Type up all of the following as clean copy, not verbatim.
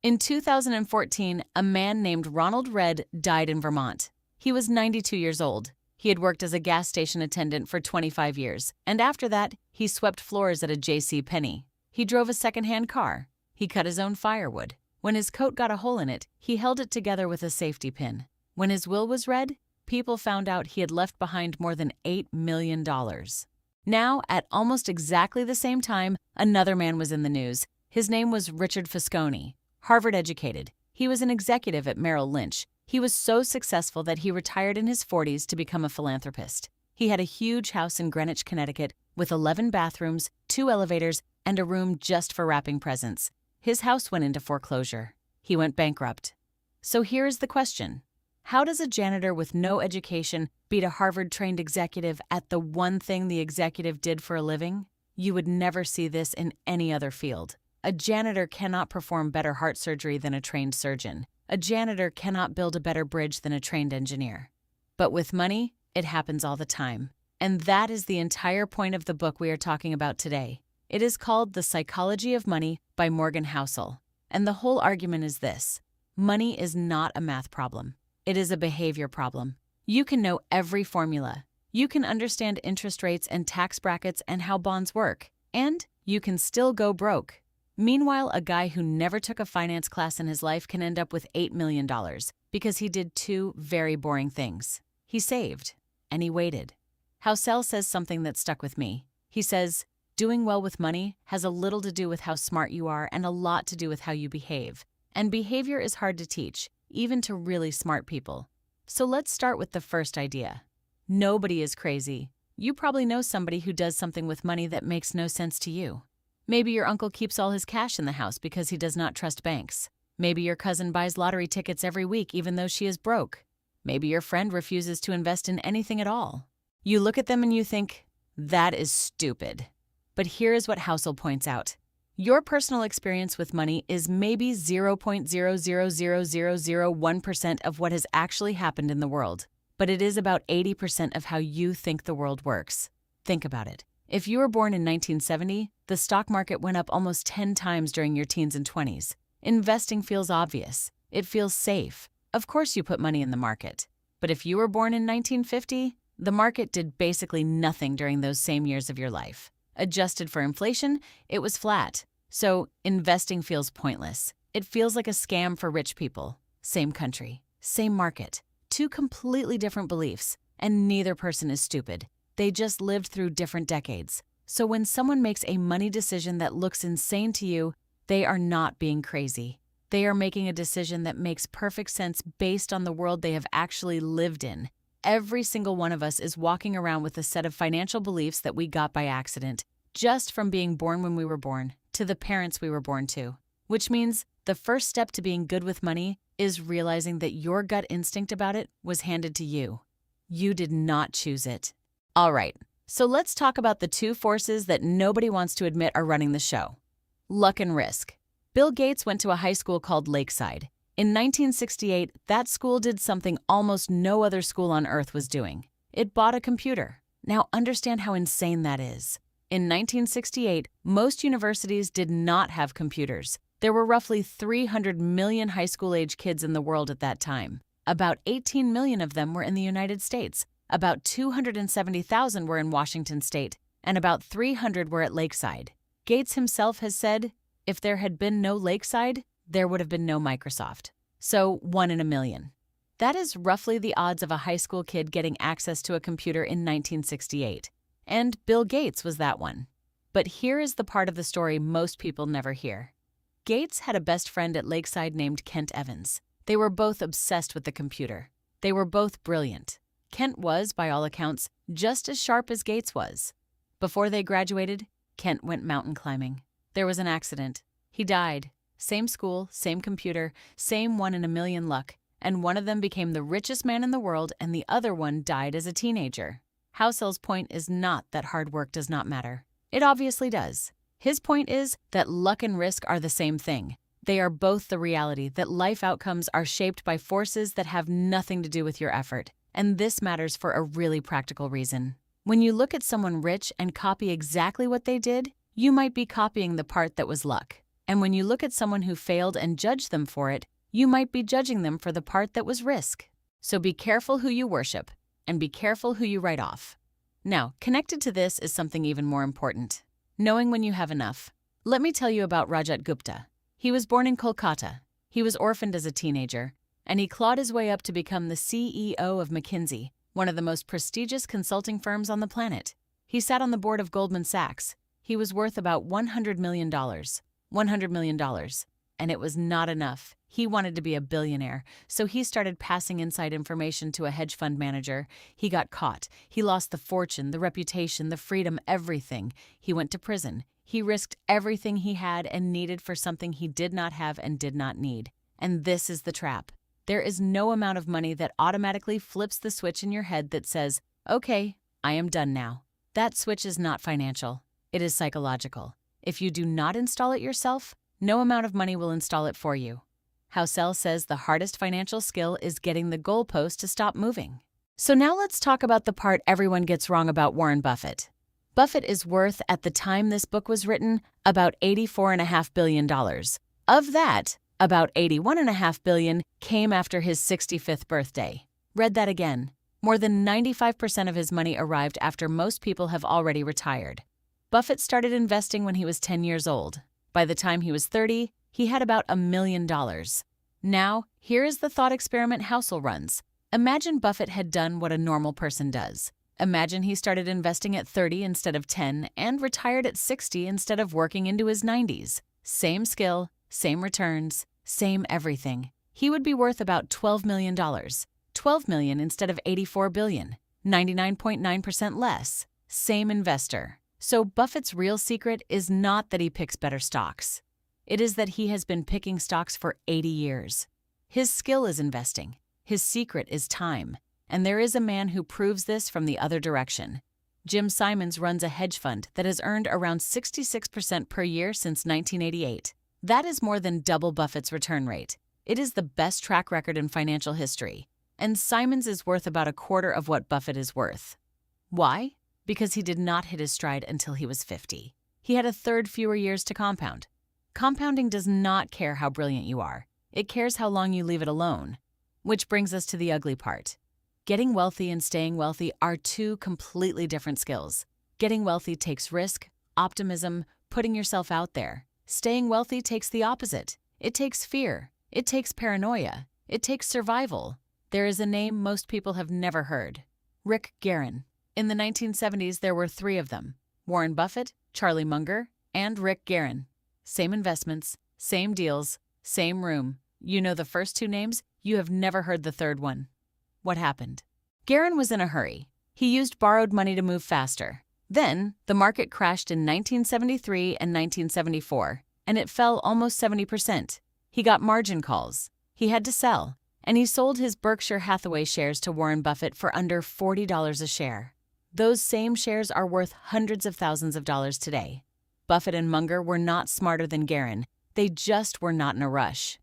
In 2014, a man named Ronald Redd died in Vermont. He was 92 years old. He had worked as a gas station attendant for 25 years, and after that, he swept floors at a J.C. Penney. He drove a second-hand car. He cut his own firewood. When his coat got a hole in it, he held it together with a safety pin. When his will was read, people found out he had left behind more than $8 million. Now, at almost exactly the same time, another man was in the news. His name was Richard Fosconi, Harvard-educated. He was an executive at Merrill Lynch. He was so successful that he retired in his 40s to become a philanthropist. He had a huge house in Greenwich, Connecticut, with 11 bathrooms, 2 elevators, and a room just for wrapping presents. His house went into foreclosure. He went bankrupt. So here is the question. How does a janitor with no education beat a Harvard-trained executive at the one thing the executive did for a living? You would never see this in any other field. A janitor cannot perform better heart surgery than a trained surgeon. A janitor cannot build a better bridge than a trained engineer. But with money, it happens all the time. And that is the entire point of the book we are talking about today. It is called The Psychology of Money by Morgan Housel. And the whole argument is this. Money is not a math problem. It is a behavior problem. You can know every formula. You can understand interest rates and tax brackets and how bonds work. And you can still go broke. Meanwhile, a guy who never took a finance class in his life can end up with $8 million because he did 2 very boring things. He saved, and he waited. Housel says something that stuck with me. He says, doing well with money has a little to do with how smart you are and a lot to do with how you behave. And behavior is hard to teach, even to really smart people. So let's start with the first idea. Nobody is crazy. You probably know somebody who does something with money that makes no sense to you. Maybe your uncle keeps all his cash in the house because he does not trust banks. Maybe your cousin buys lottery tickets every week even though she is broke. Maybe your friend refuses to invest in anything at all. You look at them and you think, that is stupid. But here is what Housel points out. Your personal experience with money is maybe 0.000001% of what has actually happened in the world, but it is about 80% of how you think the world works. Think about it. If you were born in 1970, the stock market went up almost 10 times during your teens and 20s. Investing feels obvious. It feels safe. Of course you put money in the market. But if you were born in 1950, the market did basically nothing during those same years of your life. Adjusted for inflation, it was flat. So investing feels pointless. It feels like a scam for rich people. Same country, same market, 2 completely different beliefs, and neither person is stupid. They just lived through different decades. So when someone makes a money decision that looks insane to you, they are not being crazy. They are making a decision that makes perfect sense based on the world they have actually lived in. Every single one of us is walking around with a set of financial beliefs that we got by accident, just from being born when we were born, to the parents we were born to. Which means the first step to being good with money is realizing that your gut instinct about it was handed to you. You did not choose it. All right, so let's talk about the 2 forces that nobody wants to admit are running the show. Luck and risk. Bill Gates went to a high school called Lakeside. In 1968, that school did something almost no other school on earth was doing. It bought a computer. Now understand how insane that is. In 1968, most universities did not have computers. There were roughly 300 million high school-age kids in the world at that time. About 18 million of them were in the United States. About 270,000 were in Washington state, and about 300 were at Lakeside. Gates himself has said, if there had been no Lakeside, there would have been no Microsoft. So 1 in a million. That is roughly the odds of a high school kid getting access to a computer in 1968. And Bill Gates was that one. But here is the part of the story most people never hear. Gates had a best friend at Lakeside named Kent Evans. They were both obsessed with the computer. They were both brilliant. Kent was, by all accounts, just as sharp as Gates was. Before they graduated, Kent went mountain climbing. There was an accident. He died. Same school, same computer, same 1 in a million luck. And one of them became the richest man in the world and the other one died as a teenager. Housel's point is not that hard work does not matter. It obviously does. His point is that luck and risk are the same thing. They are both the reality that life outcomes are shaped by forces that have nothing to do with your effort. And this matters for a really practical reason. When you look at someone rich and copy exactly what they did, you might be copying the part that was luck. And when you look at someone who failed and judge them for it, you might be judging them for the part that was risk. So be careful who you worship, and be careful who you write off. Now, connected to this is something even more important: knowing when you have enough. Let me tell you about Rajat Gupta. He was born in Kolkata. He was orphaned as a teenager, and he clawed his way up to become the CEO of McKinsey, one of the most prestigious consulting firms on the planet. He sat on the board of Goldman Sachs. He was worth about $100 million. $100 million. And it was not enough. He wanted to be a billionaire, so he started passing inside information to a hedge fund manager. He got caught. He lost the fortune, the reputation, the freedom, everything. He went to prison. He risked everything he had and needed for something he did not have and did not need. And this is the trap. There is no amount of money that automatically flips the switch in your head that says, "Okay, I am done now." That switch is not financial. It is psychological. If you do not install it yourself, no amount of money will install it for you. Housel says the hardest financial skill is getting the goalpost to stop moving. So now let's talk about the part everyone gets wrong about Warren Buffett. Buffett is worth, at the time this book was written, about $84.5 billion. Of that, about $81.5 billion came after his 65th birthday. Read that again. More than 95% of his money arrived after most people have already retired. Buffett started investing when he was 10 years old. By the time he was 30, he had about $1 million. Now, here is the thought experiment Housel runs. Imagine Buffett had done what a normal person does. Imagine he started investing at 30 instead of 10 and retired at 60 instead of working into his 90s. Same skill, same returns, same everything. He would be worth about $12 million. $12 million instead of $84 billion. 99.9% less. Same investor. So Buffett's real secret is not that he picks better stocks. It is that he has been picking stocks for 80 years. His skill is investing. His secret is time. And there is a man who proves this from the other direction. Jim Simons runs a hedge fund that has earned around 66% per year since 1988. That is more than double Buffett's return rate. It is the best track record in financial history. And Simons is worth about a quarter of what Buffett is worth. Why? Because he did not hit his stride until he was 50. He had a third fewer years to compound. Compounding does not care how brilliant you are. It cares how long you leave it alone. Which brings us to the ugly part. Getting wealthy and staying wealthy are two completely different skills. Getting wealthy takes risk, optimism, putting yourself out there. Staying wealthy takes the opposite. It takes fear. It takes paranoia. It takes survival. There is a name most people have never heard. Rick Guerin. In the 1970s, there were three of them: Warren Buffett, Charlie Munger, and Rick Guerin. Same investments, same deals, same room. You know the first two names, you have never heard the third one. What happened? Guerin was in a hurry. He used borrowed money to move faster. Then, the market crashed in 1973 and 1974, and it fell almost 70%. He got margin calls. He had to sell, and he sold his Berkshire Hathaway shares to Warren Buffett for under $40 a share. Those same shares are worth hundreds of thousands of dollars today. Buffett and Munger were not smarter than Guerin. They just were not in a rush.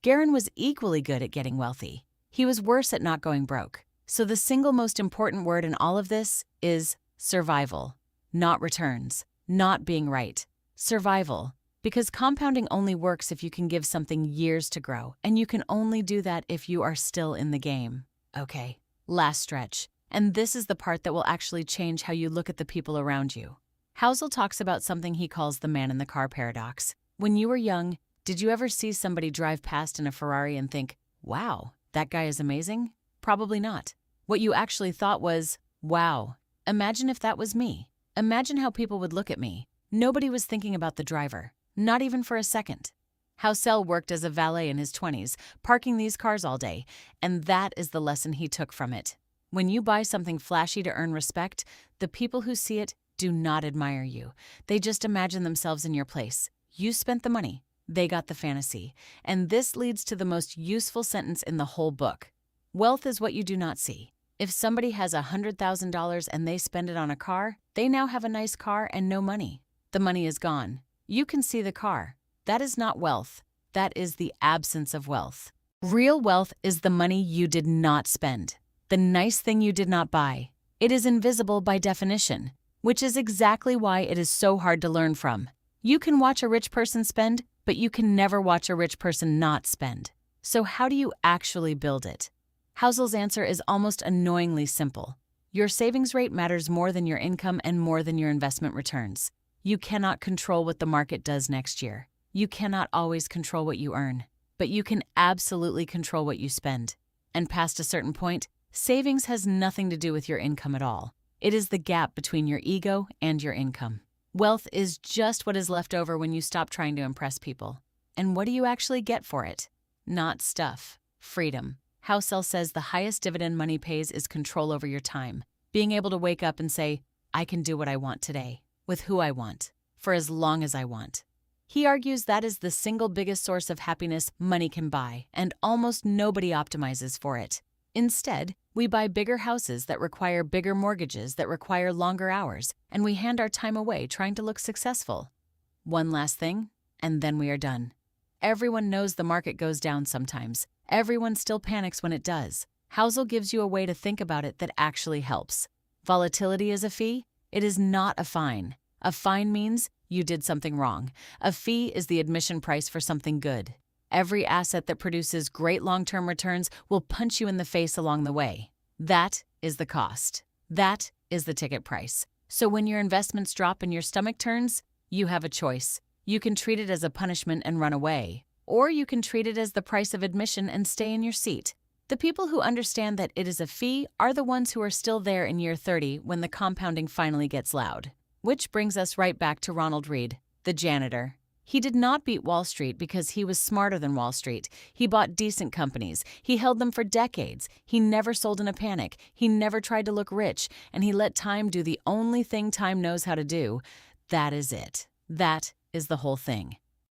Guerin was equally good at getting wealthy. He was worse at not going broke. So the single most important word in all of this is survival, not returns, not being right. Survival. Because compounding only works if you can give something years to grow, and you can only do that if you are still in the game. Okay, last stretch. And this is the part that will actually change how you look at the people around you. Housel talks about something he calls the man in the car paradox. When you were young, did you ever see somebody drive past in a Ferrari and think, "Wow, that guy is amazing"? Probably not. What you actually thought was, "Wow, imagine if that was me. Imagine how people would look at me." Nobody was thinking about the driver, not even for a second. Housel worked as a valet in his 20s, parking these cars all day, and that is the lesson he took from it. When you buy something flashy to earn respect, the people who see it do not admire you. They just imagine themselves in your place. You spent the money. They got the fantasy. And this leads to the most useful sentence in the whole book. Wealth is what you do not see. If somebody has $100,000 and they spend it on a car, they now have a nice car and no money. The money is gone. You can see the car. That is not wealth. That is the absence of wealth. Real wealth is the money you did not spend. The nice thing you did not buy. It is invisible by definition, which is exactly why it is so hard to learn from. You can watch a rich person spend, but you can never watch a rich person not spend. So how do you actually build it? Housel's answer is almost annoyingly simple. Your savings rate matters more than your income and more than your investment returns. You cannot control what the market does next year. You cannot always control what you earn, but you can absolutely control what you spend. And past a certain point, savings has nothing to do with your income at all. It is the gap between your ego and your income. Wealth is just what is left over when you stop trying to impress people. And what do you actually get for it? Not stuff. Freedom. Housel says the highest dividend money pays is control over your time. Being able to wake up and say, I can do what I want today, with who I want, for as long as I want. He argues that is the single biggest source of happiness money can buy, and almost nobody optimizes for it. Instead, we buy bigger houses that require bigger mortgages that require longer hours, and we hand our time away trying to look successful. One last thing, and then we are done. Everyone knows the market goes down sometimes. Everyone still panics when it does. Housel gives you a way to think about it that actually helps. Volatility is a fee. It is not a fine. A fine means you did something wrong. A fee is the admission price for something good. Every asset that produces great long-term returns will punch you in the face along the way. That is the cost. That is the ticket price. So when your investments drop and your stomach turns, you have a choice. You can treat it as a punishment and run away, or you can treat it as the price of admission and stay in your seat. The people who understand that it is a fee are the ones who are still there in year 30 when the compounding finally gets loud. Which brings us right back to Ronald Read, the janitor. He did not beat Wall Street because he was smarter than Wall Street. He bought decent companies. He held them for decades. He never sold in a panic. He never tried to look rich, and he let time do the only thing time knows how to do. That is it. That is the whole thing.